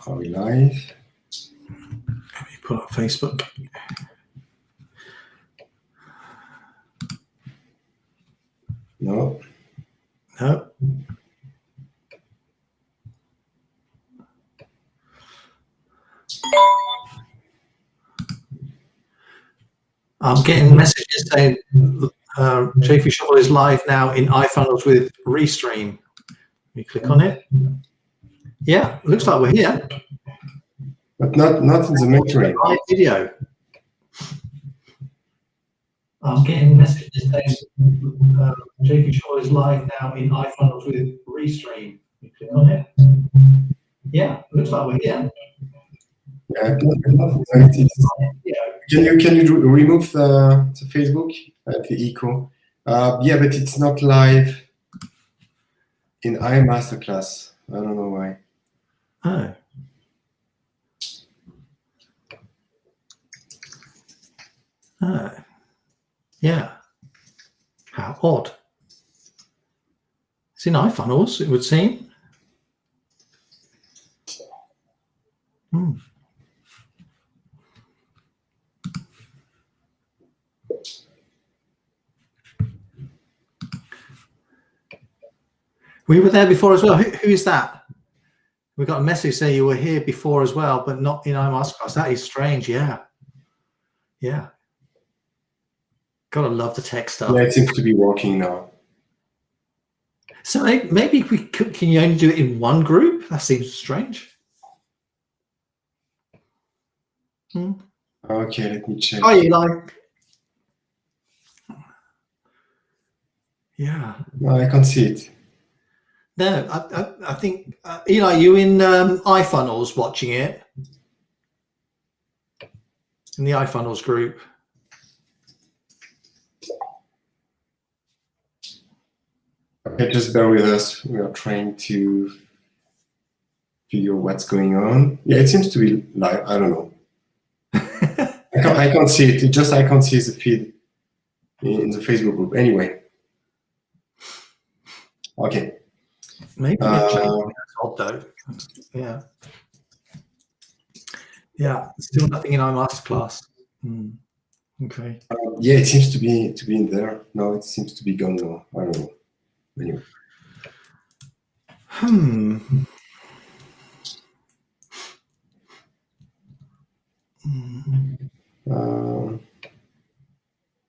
Are we live? Let me pull up Facebook. No. No. I'm getting messages saying JP Shuffle is live now in iFunnels with Restream. You click on it. Yeah, looks like we're here. But not in the mentoring. Live video. I'm getting messages saying JP Shuffle is live now in iFunnels with Restream. You click on it. Yeah, looks like we're here. Yeah, can you remove the Facebook, the echo? Yeah, but it's not live in iMasterclass. I don't know why. Oh. Oh. Yeah. How odd. It's in iFunnels, it would seem. Hmm. We were there before as well. Who is that? We got a message saying you were here before as well, but not in iMasterclass. That is strange. Yeah. Yeah. Gotta love the tech stuff. Yeah, it seems to be working now. So maybe we could, can you only do it in one group? That seems strange. Okay, let me check. Oh, you like? Yeah. No, I can't see it. No, I think, Eli, you in iFunnels watching it? In the iFunnels group? Okay, just bear with us. We are trying to figure what's going on. Yeah, it seems to be live. I don't know. I can't see it. I can't see the feed in the Facebook group. Anyway. Okay. Maybe that's odd though. Yeah. Yeah. Still nothing in iMasterclass. Okay. Yeah, it seems to be in there. No, it seems to be gone now. I don't know. Anyway.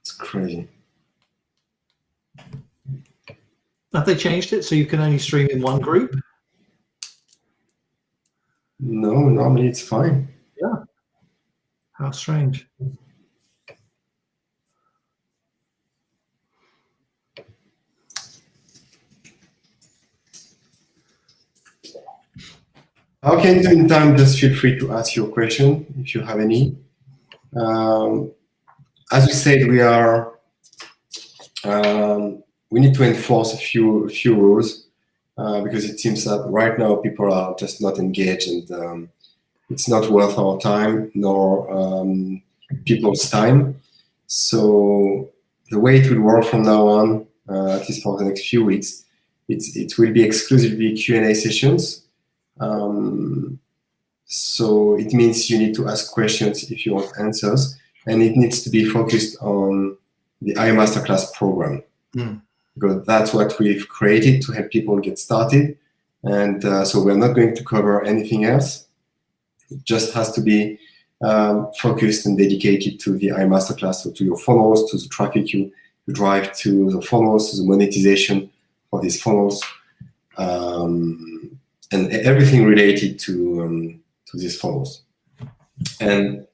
It's crazy. Have they changed it so you can only stream in one group? No, normally it's fine. Yeah. How strange. Okay, in the meantime, just feel free to ask your question if you have any. As we said, we need to enforce a few rules because it seems that right now people are just not engaged, and it's not worth our time nor people's time. So the way it will work from now on, at least for the next few weeks, it will be exclusively Q&A sessions. So it means you need to ask questions if you want answers, and it needs to be focused on the iMasterclass program. Because that's what we've created to help people get started. And so we're not going to cover anything else. It just has to be focused and dedicated to the iMasterclass, so to your funnels, to the traffic you drive to the funnels, to the monetization of these funnels, and everything related to these funnels. And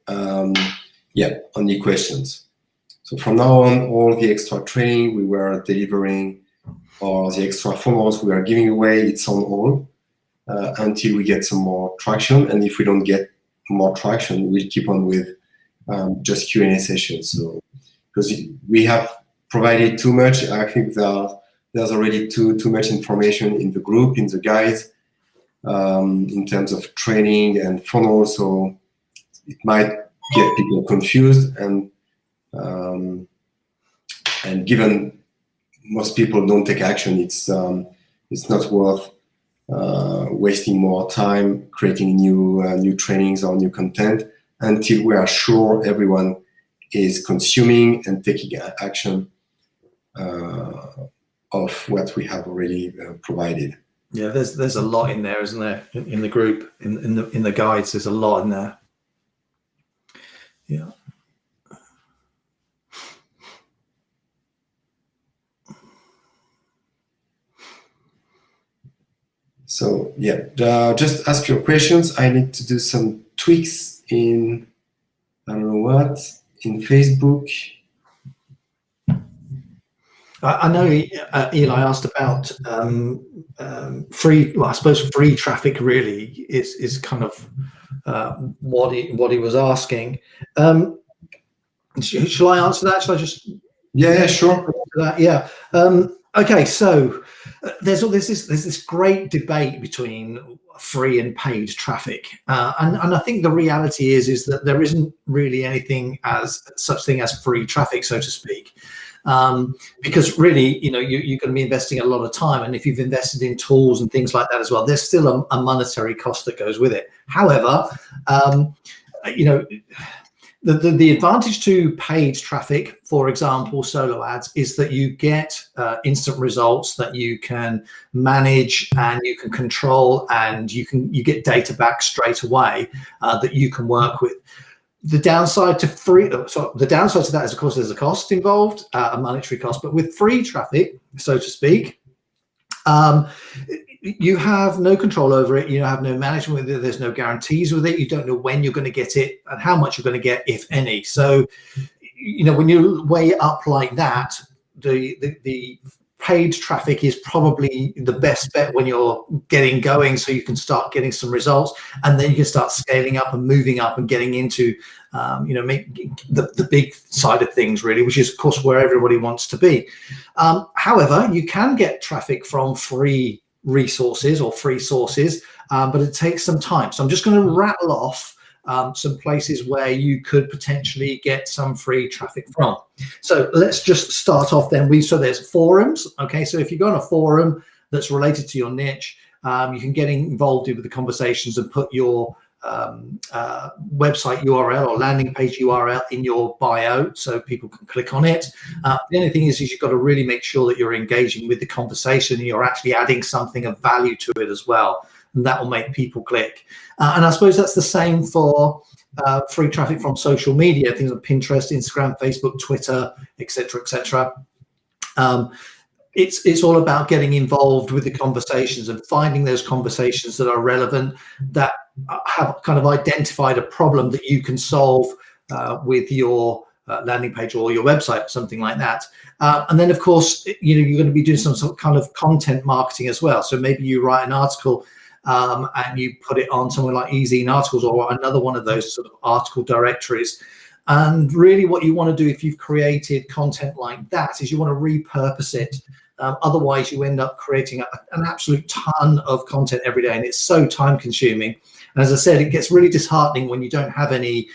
yeah, only questions. So from now on, all the extra training we were delivering or the extra funnels we are giving away, it's on hold until we get some more traction. And if we don't get more traction, we'll keep on with just Q&A sessions. So because we have provided too much, I think there's already too much information in the group, in the guides, in terms of training and funnels. So it might get people confused, and given most people don't take action, it's not worth wasting more time creating new trainings or new content until we are sure everyone is consuming and taking action of what we have already provided. Yeah, there's a lot in there, isn't there? In the group, in the guides, there's a lot in there. Yeah. So yeah, just ask your questions. I need to do some tweaks in, I don't know what, in Facebook. I know Eli asked about free. Well, I suppose free traffic really is kind of what he was asking. Shall I answer that? Shall I just? Yeah, sure. Yeah. Okay. So there's this great debate between free and paid traffic, and I think the reality is that there isn't really anything as such thing as free traffic, so to speak. Because really, you're going to be investing a lot of time, and if you've invested in tools and things like that as well, there's still a monetary cost that goes with it. However, the advantage to paid traffic, for example, solo ads, is that you get instant results that you can manage and you can control, and you get data back straight away that you can work with. The downside to that is, of course, there's a cost involved, a monetary cost. But with free traffic, so to speak, you have no control over it. You have no management with it. There's no guarantees with it. You don't know when you're going to get it and how much you're going to get, if any. So, when you weigh it up like that, the paid traffic is probably the best bet when you're getting going, so you can start getting some results, and then you can start scaling up and moving up and getting into the big side of things, really, which is, of course, where everybody wants to be. However, you can get traffic from free resources or free sources, but it takes some time. So I'm just going to rattle off some places where you could potentially get some free traffic from. So let's just start off then. So there's forums. Okay, so if you go on a forum that's related to your niche, you can get involved with the conversations and put your website URL or landing page URL in your bio so people can click on it. The only thing is you've got to really make sure that you're engaging with the conversation and you're actually adding something of value to it as well, and that will make people click. And I suppose that's the same for free traffic from social media, things like Pinterest, Instagram, Facebook, Twitter, etc., etc. It's all about getting involved with the conversations and finding those conversations that are relevant, that have kind of identified a problem that you can solve with your landing page or your website, something like that. And then, of course, you're going to be doing some sort of kind of content marketing as well. So maybe you write an article and you put it on somewhere like eZine Articles or another one of those sort of article directories. And really what you want to do if you've created content like that is you want to repurpose it. Otherwise, you end up creating an absolute ton of content every day, and it's so time consuming. And as I said, it gets really disheartening when you don't have any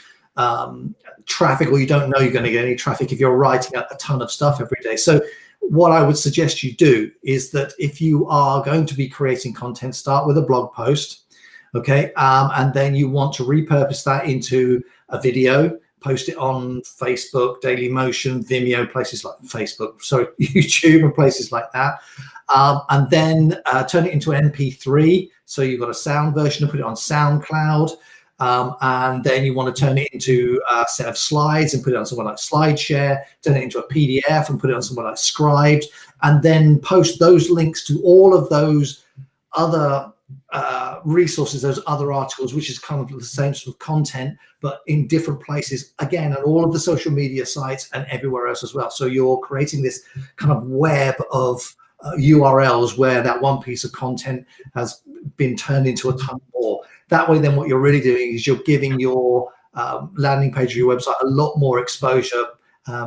traffic, or you don't know you're going to get any traffic if you're writing a ton of stuff every day. So what I would suggest you do is that if you are going to be creating content, start with a blog post, okay? And then you want to repurpose that into a video, post it on Facebook, Dailymotion, Vimeo, places like YouTube and places like that. And then turn it into an MP3. So you've got a sound version and put it on SoundCloud. And then you want to turn it into a set of slides and put it on somewhere like SlideShare, turn it into a PDF and put it on somewhere like Scribd, and then post those links to all of those other resources, those other articles, which is kind of the same sort of content, but in different places, again, on all of the social media sites and everywhere else as well. So you're creating this kind of web of URLs where that one piece of content has been turned into a ton more. That way, then what you're really doing is you're giving your landing page of your website a lot more exposure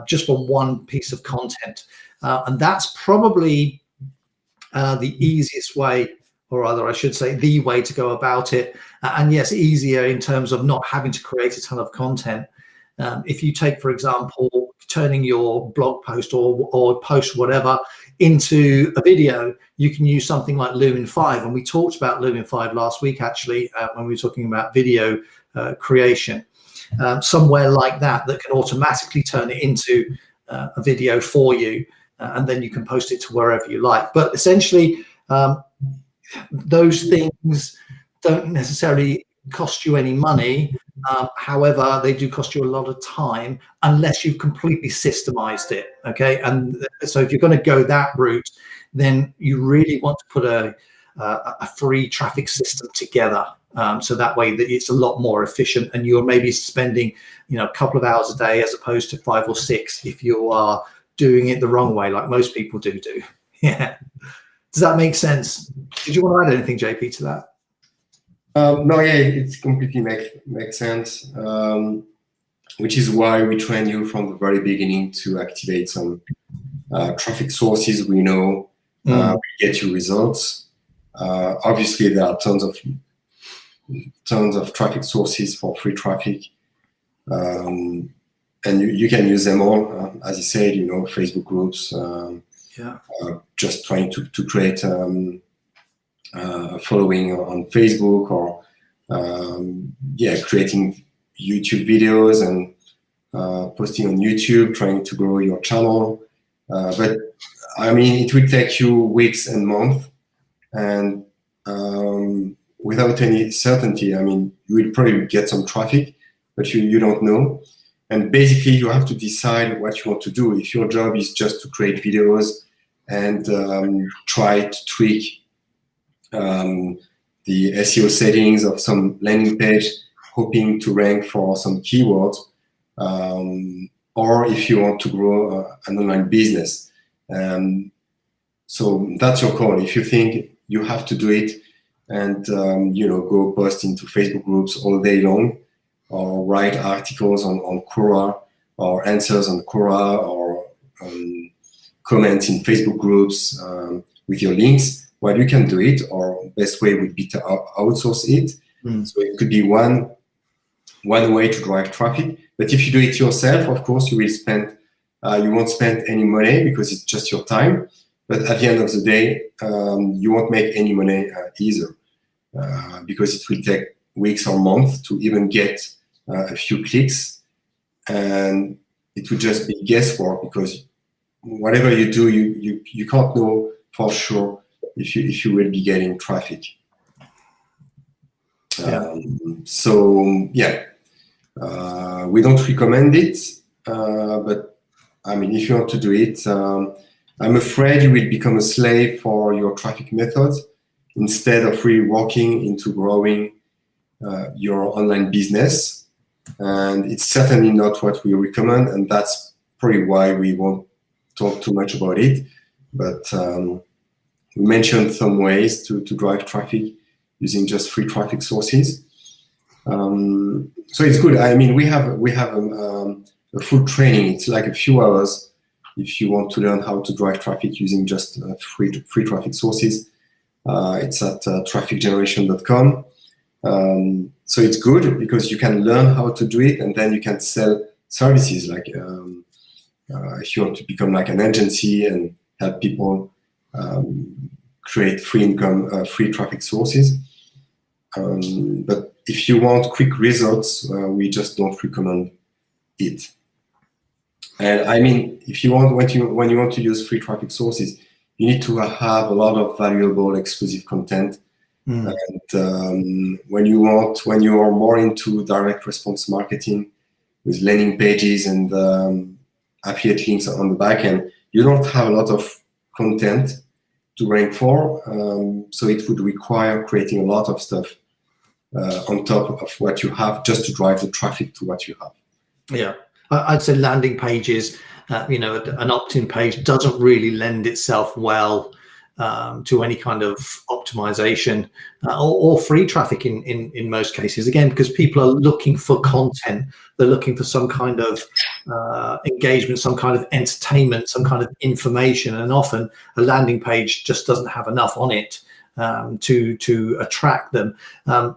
just from one piece of content. And that's probably the easiest way, or rather I should say the way to go about it. And yes, easier in terms of not having to create a ton of content. If you take, for example, turning your blog post or post whatever into a video, you can use something like Lumen 5. And we talked about Lumen 5 last week, actually, when we were talking about video creation. Somewhere like that can automatically turn it into a video for you, and then you can post it to wherever you like. But essentially, those things don't necessarily cost you any money. However, they do cost you a lot of time unless you've completely systemized it. Okay, and so if you're going to go that route, then you really want to put a free traffic system together. So that way that it's a lot more efficient, and you're maybe spending, a couple of hours a day as opposed to 5 or 6 if you are doing it the wrong way, like most people do. Yeah. Does that make sense? Did you want to add anything, JP, to that? No, yeah, it completely makes sense. Which is why we train you from the very beginning to activate some traffic sources we know will get you results. Obviously, there are tons of traffic sources for free traffic, and you can use them all. As you said, Facebook groups. Just trying to create a following on Facebook, or creating YouTube videos and posting on YouTube, trying to grow your channel. But I mean, it will take you weeks and months, and without any certainty. I mean, you will probably get some traffic, but you don't know. And basically, you have to decide what you want to do. If your job is just to create videos and try to tweak the SEO settings of some landing page, hoping to rank for some keywords, or if you want to grow an online business. So that's your call. If you think you have to do it and go post into Facebook groups all day long, or write articles on Quora, or answers on Quora, or comment in Facebook groups with your links, well, you can do it, or best way would be to outsource it. So it could be one way to drive traffic. But if you do it yourself, of course, you won't spend any money because it's just your time. But at the end of the day, you won't make any money either, because it will take weeks or months to even get a few clicks, and it will just be guesswork, because whatever you do, you can't know for sure if you will be getting traffic. We don't recommend it, but I mean, if you want to do it, I'm afraid you will become a slave for your traffic methods instead of really working into growing your online business. And it's certainly not what we recommend, and that's probably why we won't talk too much about it. But we mentioned some ways to drive traffic using just free traffic sources. So it's good. I mean, we have a full training. It's like a few hours if you want to learn how to drive traffic using just free traffic sources. It's at trafficgeneration.com. So it's good because you can learn how to do it, and then you can sell services like if you want to become like an agency and help people create free income, free traffic sources. But if you want quick results, we just don't recommend it. And I mean, if you want, when you want to use free traffic sources, you need to have a lot of valuable exclusive content. And when you are more into direct response marketing with landing pages and affiliate links on the back end, you don't have a lot of content to rank for. So it would require creating a lot of stuff on top of what you have just to drive the traffic to what you have. Yeah, I'd say landing pages, an opt-in page doesn't really lend itself well to any kind of optimization or free traffic in most cases, again, because people are looking for content. They're looking for some kind of engagement, some kind of entertainment, some kind of information, and often a landing page just doesn't have enough on it to attract them.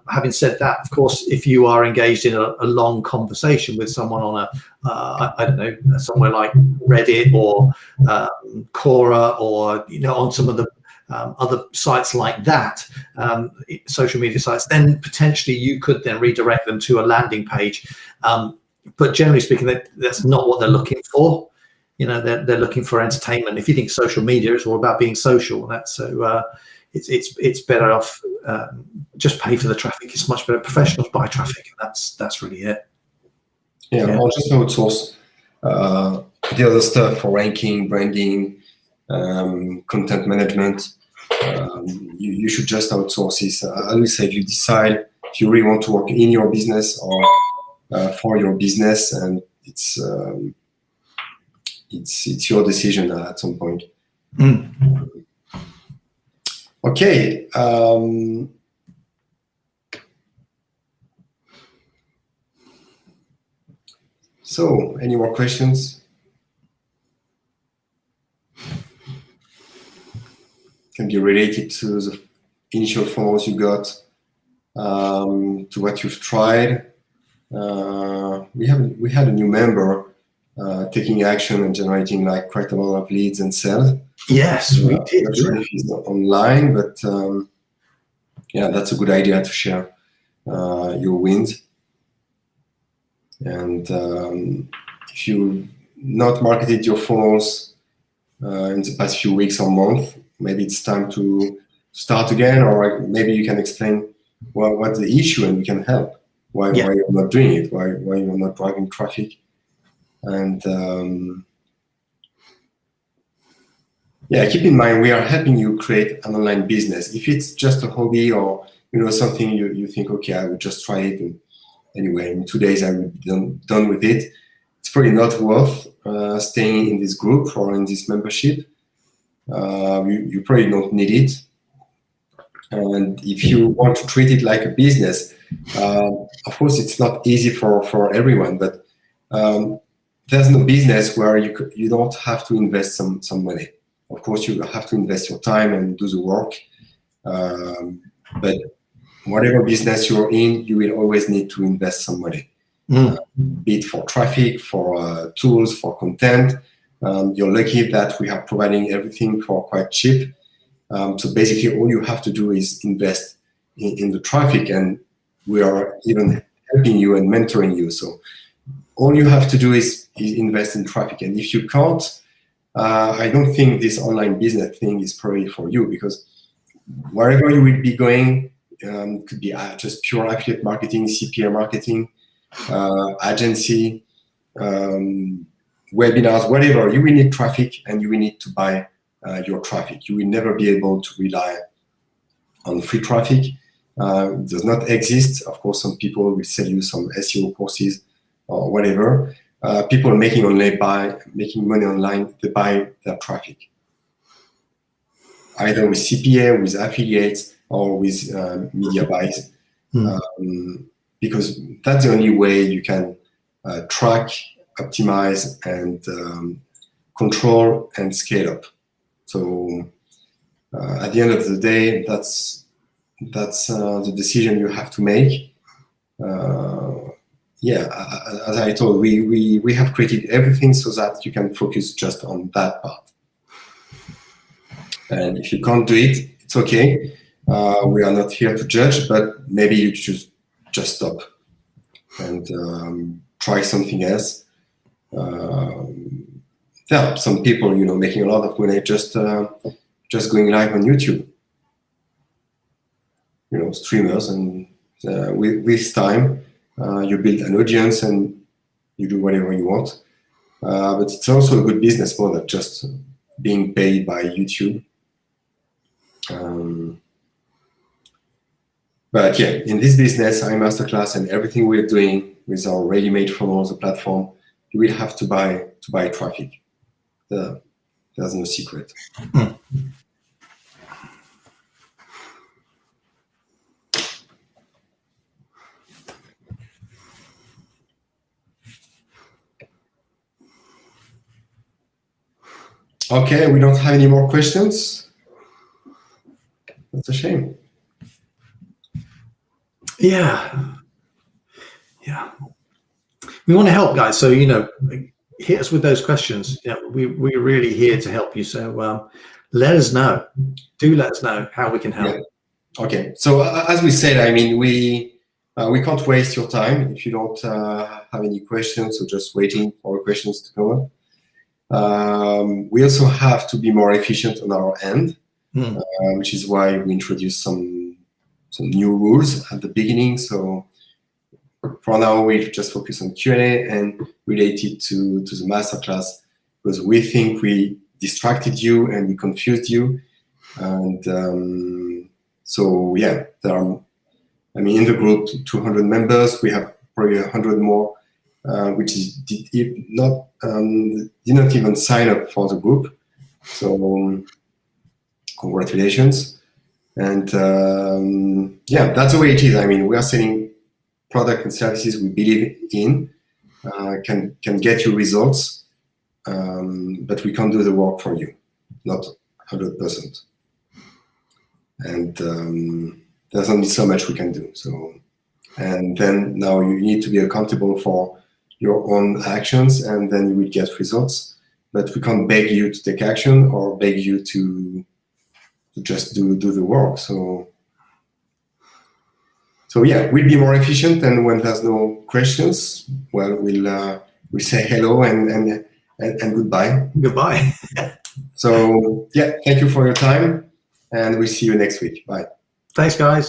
Having said that, of course, if you are engaged in a long conversation with someone on I don't know, somewhere like Reddit or Quora, or on some of the other sites like that, social media sites, then potentially you could then redirect them to a landing page. But generally speaking, that's not what they're looking for. They're looking for entertainment. If you think social media is all about being social, it's better off just pay for the traffic. It's much better. Professionals buy traffic, and that's really it. Yeah. Or just outsource the other stuff for ranking, branding, content management. You should just outsource this. I always say, you decide if you really want to work in your business or for your business, and it's your decision at some point. Okay. So, any more questions? Can be related to the initial funnels you got, to what you've tried. We had a new member taking action and generating quite a lot of leads and sales. Yes, we did. I'm not sure if he's not online, but that's a good idea to share your wins. And if you've not marketed your funnels in the past few weeks or month, maybe it's time to start again, or maybe you can explain what's the issue and we can help. Why you're not doing it? Why you're not driving traffic? And keep in mind, we are helping you create an online business. If it's just a hobby or something you think, okay, I would just try it, and anyway, in 2 days I will be done with it, it's probably not worth staying in this group or in this membership. You probably don't need it. And if you want to treat it like a business, of course it's not easy for everyone, but there's no business where you don't have to invest some money. Of course, you have to invest your time and do the work. But whatever business you're in, you will always need to invest some money. Be it for traffic, for tools, for content. You're lucky that we are providing everything for quite cheap. So basically, all you have to do is invest in the traffic, and we are even helping you and mentoring you. So all you have to do is invest in traffic. And if you can't, I don't think this online business thing is probably for you, because wherever you will be going, could be just pure affiliate marketing, CPA marketing, agency, webinars, whatever. You will need traffic, and you will need to buy your traffic. You will never be able to rely on free traffic. It does not exist. Of course, some people will sell you some SEO courses or whatever. People making money online, they buy their traffic, either with CPA, with affiliates, or with media buys, because that's the only way you can track, optimize, and control and scale up. So at the end of the day, that's the decision you have to make. As I told, we have created everything so that you can focus just on that part. And if you can't do it, it's okay. We are not here to judge, but maybe you should just stop and try something else. Some people, making a lot of money just going live on YouTube. Streamers, and with time, you build an audience and you do whatever you want. But it's also a good business model, just being paid by YouTube. But in this business, iMasterclass and everything we're doing with our ready-made funnels, the platform, you will have to buy traffic. There's no secret. Okay, we don't have any more questions. That's a shame. Yeah. We want to help, guys. So, hit us with those questions. We're really here to help you. So let us know. Do let us know how we can help. Yeah. Okay. So as we said, I mean, we can't waste your time if you don't have any questions or just waiting for questions to come up. We also have to be more efficient on our end, which is why we introduced some new rules at the beginning. So for now, we'll just focus on Q&A and related to the masterclass, because we think we distracted you and we confused you. And so, yeah, there are, I mean, in the group, 200 members. We have probably 100 more, which did not even sign up for the group. So congratulations. And yeah, that's the way it is. I mean, we are selling product and services we believe in, can get you results, but we can't do the work for you, not 100%. And there's only so much we can do. So, and then now you need to be accountable for your own actions, and then you will get results. But we can't beg you to take action or beg you to just do the work. So yeah, we'll be more efficient, and when there's no questions, well, we'll say hello and goodbye. Goodbye. So yeah, thank you for your time, and we'll see you next week. Bye. Thanks, guys.